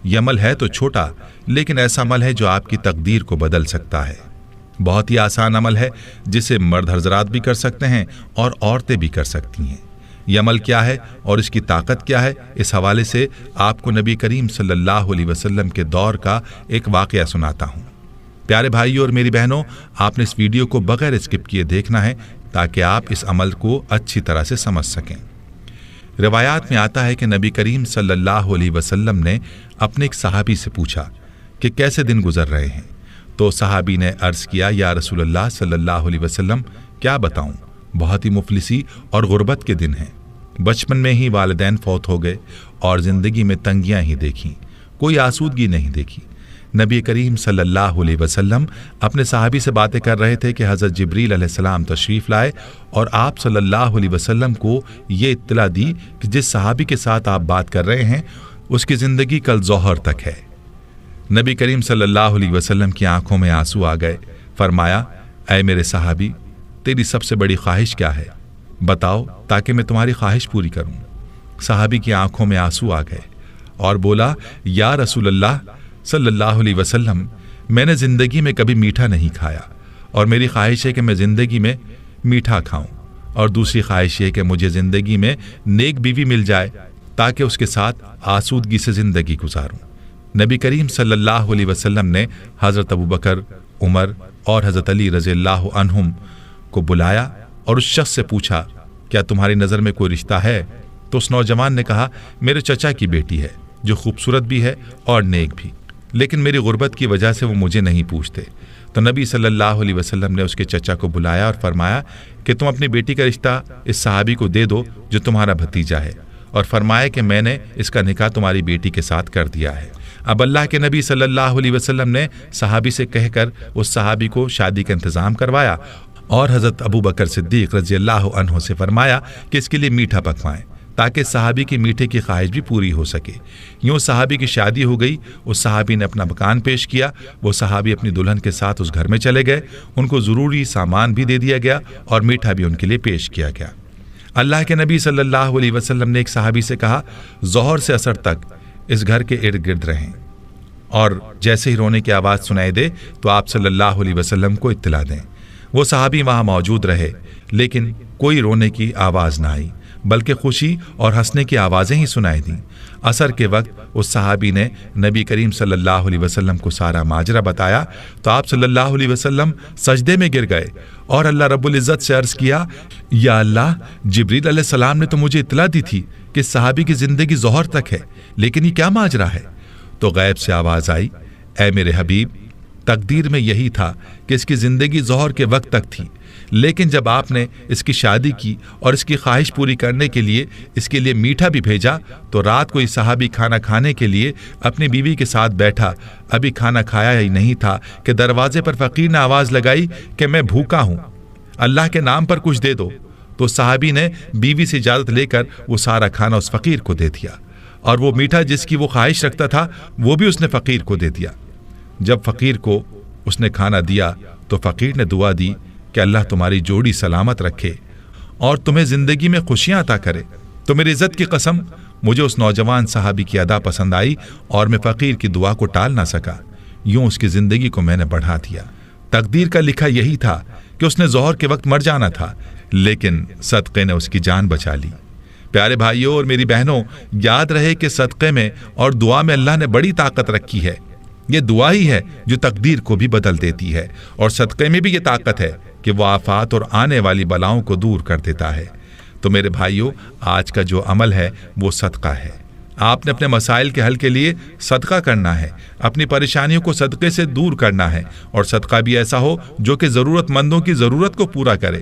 یہ عمل ہے تو چھوٹا، لیکن ایسا عمل ہے جو آپ کی تقدیر کو بدل سکتا ہے۔ بہت ہی آسان عمل ہے جسے مرد حضرات بھی کر سکتے ہیں اور عورتیں بھی کر سکتی ہیں۔ یہ عمل کیا ہے اور اس کی طاقت کیا ہے، اس حوالے سے آپ کو نبی کریم صلی اللہ علیہ وسلم کے دور کا ایک واقعہ سناتا ہوں۔ پیارے بھائیوں اور میری بہنوں، آپ نے اس ویڈیو کو بغیر اسکپ کیے دیکھنا ہے تاکہ آپ اس عمل کو اچھی طرح سے سمجھ سکیں۔ روایات میں آتا ہے کہ نبی کریم صلی اللہ علیہ وسلم نے اپنے ایک صحابی سے پوچھا کہ کیسے دن گزر رہے ہیں، تو صحابی نے عرض کیا، یا رسول اللہ صلی اللہ علیہ وسلم کیا بتاؤں، بہت ہی مفلسی اور غربت کے دن ہیں۔ بچپن میں ہی والدین فوت ہو گئے اور زندگی میں تنگیاں ہی دیکھیں، کوئی آسودگی نہیں دیکھی۔ نبی کریم صلی اللہ علیہ وسلم اپنے صحابی سے باتیں کر رہے تھے کہ حضرت جبریل علیہ السلام تشریف لائے اور آپ صلی اللہ علیہ وسلم کو یہ اطلاع دی کہ جس صحابی کے ساتھ آپ بات کر رہے ہیں اس کی زندگی کل ظہر تک ہے۔ نبی کریم صلی اللہ علیہ وسلم کی آنکھوں میں آنسو آ گئے۔ فرمایا، اے میرے صحابی، تیری سب سے بڑی خواہش کیا ہے؟ بتاؤ تاکہ میں تمہاری خواہش پوری کروں۔ صحابی کی آنکھوں میں آنسو آ گئے اور بولا، یا رسول اللہ صلی اللہ علیہ وسلم، میں نے زندگی میں کبھی میٹھا نہیں کھایا اور میری خواہش ہے کہ میں زندگی میں میٹھا کھاؤں، اور دوسری خواہش یہ کہ مجھے زندگی میں نیک بیوی مل جائے تاکہ اس کے ساتھ آسودگی سے زندگی گزاروں۔ نبی کریم صلی اللہ علیہ وسلم نے حضرت ابوبکر، عمر اور حضرت علی رضی اللہ عنہم کو بلایا اور اس شخص سے پوچھا، کیا تمہاری نظر میں کوئی رشتہ ہے؟ تو اس نوجوان نے کہا، میرے چچا کی بیٹی ہے جو خوبصورت بھی ہے اور نیک بھی، لیکن میری غربت کی وجہ سے وہ مجھے نہیں پوچھتے۔ تو نبی صلی اللہ علیہ وسلم نے اس کے چچا کو بلایا اور فرمایا کہ تم اپنی بیٹی کا رشتہ اس صحابی کو دے دو جو تمہارا بھتیجا ہے، اور فرمایا کہ میں نے اس کا نکاح تمہاری بیٹی کے ساتھ کر دیا ہے۔ اب اللہ کے نبی صلی اللہ علیہ وسلم نے صحابی سے کہہ کر اس صحابی کو شادی کا انتظام کروایا اور حضرت ابوبکر صدیق رضی اللہ عنہ سے فرمایا کہ اس کے لیے میٹھا پکوائیں تاکہ صحابی کی میٹھے کی خواہش بھی پوری ہو سکے۔ یوں صحابی کی شادی ہو گئی۔ اس صحابی نے اپنا مکان پیش کیا، وہ صحابی اپنی دلہن کے ساتھ اس گھر میں چلے گئے، ان کو ضروری سامان بھی دے دیا گیا اور میٹھا بھی ان کے لیے پیش کیا گیا۔ اللہ کے نبی صلی اللہ علیہ وسلم نے ایک صحابی سے کہا، ظہر سے عصر تک اس گھر کے ارد گرد رہیں، اور جیسے ہی رونے کی آواز سنائی دے تو آپ صلی اللہ علیہ وسلم کو اطلاع دیں۔ وہ صحابی وہاں موجود رہے، لیکن کوئی رونے کی آواز نہ آئی، بلکہ خوشی اور ہنسنے کی آوازیں ہی سنائی دیں۔ عصر کے وقت اس صحابی نے نبی کریم صلی اللہ علیہ وسلم کو سارا ماجرا بتایا تو آپ صلی اللہ علیہ وسلم سجدے میں گر گئے اور اللہ رب العزت سے عرض کیا، یا اللہ، جبریل علیہ السلام نے تو مجھے اطلاع دی تھی کہ صحابی کی زندگی ظہر تک ہے، لیکن یہ کیا ماجرا ہے؟ تو غیب سے آواز آئی، اے میرے حبیب، تقدیر میں یہی تھا کہ اس کی زندگی ظہر کے وقت تک تھی، لیکن جب آپ نے اس کی شادی کی اور اس کی خواہش پوری کرنے کے لیے اس کے لیے میٹھا بھی بھیجا تو رات کو یہ صحابی کھانا کھانے کے لیے اپنی بیوی کے ساتھ بیٹھا، ابھی کھانا کھایا ہی نہیں تھا کہ دروازے پر فقیر نے آواز لگائی کہ میں بھوکا ہوں، اللہ کے نام پر کچھ دے دو۔ تو صحابی نے بیوی سے اجازت لے کر وہ سارا کھانا اس فقیر کو دے دیا، اور وہ میٹھا جس کی وہ خواہش رکھتا تھا وہ بھی اس نے فقیر کو دے دیا۔ جب فقیر کو اس نے کھانا دیا تو فقیر نے دعا دی کہ اللہ تمہاری جوڑی سلامت رکھے اور تمہیں زندگی میں خوشیاں عطا کرے۔ تو میری عزت کی قسم، مجھے اس نوجوان صحابی کی ادا پسند آئی اور میں فقیر کی دعا کو ٹال نہ سکا، یوں اس کی زندگی کو میں نے بڑھا دیا۔ تقدیر کا لکھا یہی تھا کہ اس نے ظہر کے وقت مر جانا تھا، لیکن صدقے نے اس کی جان بچا لی۔ پیارے بھائیوں اور میری بہنوں، یاد رہے کہ صدقے میں اور دعا میں اللہ نے بڑی طاقت رکھی ہے۔ یہ دعا ہی ہے جو تقدیر کو بھی بدل دیتی ہے، اور صدقے میں بھی یہ طاقت ہے کہ وہ آفات اور آنے والی بلاؤں کو دور کر دیتا ہے۔ تو میرے بھائیوں، آج کا جو عمل ہے وہ صدقہ ہے۔ آپ نے اپنے مسائل کے حل کے لیے صدقہ کرنا ہے، اپنی پریشانیوں کو صدقے سے دور کرنا ہے، اور صدقہ بھی ایسا ہو جو کہ ضرورت مندوں کی ضرورت کو پورا کرے۔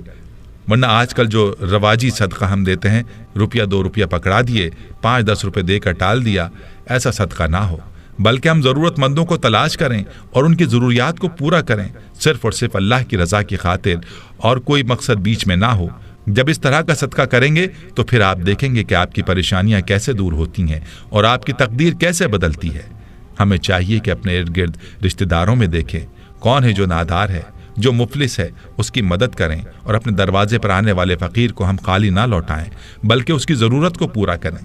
ورنہ آج کل جو رواجی صدقہ ہم دیتے ہیں، روپیہ 2 روپیہ پکڑا دیے، 5-10 روپے دے کر ٹال دیا، ایسا صدقہ نہ ہو، بلکہ ہم ضرورت مندوں کو تلاش کریں اور ان کی ضروریات کو پورا کریں، صرف اور صرف اللہ کی رضا کی خاطر، اور کوئی مقصد بیچ میں نہ ہو۔ جب اس طرح کا صدقہ کریں گے تو پھر آپ دیکھیں گے کہ آپ کی پریشانیاں کیسے دور ہوتی ہیں اور آپ کی تقدیر کیسے بدلتی ہے۔ ہمیں چاہیے کہ اپنے ارد گرد رشتہ داروں میں دیکھیں کون ہے جو نادار ہے، جو مفلس ہے، اس کی مدد کریں، اور اپنے دروازے پر آنے والے فقیر کو ہم خالی نہ لوٹائیں بلکہ اس کی ضرورت کو پورا کریں۔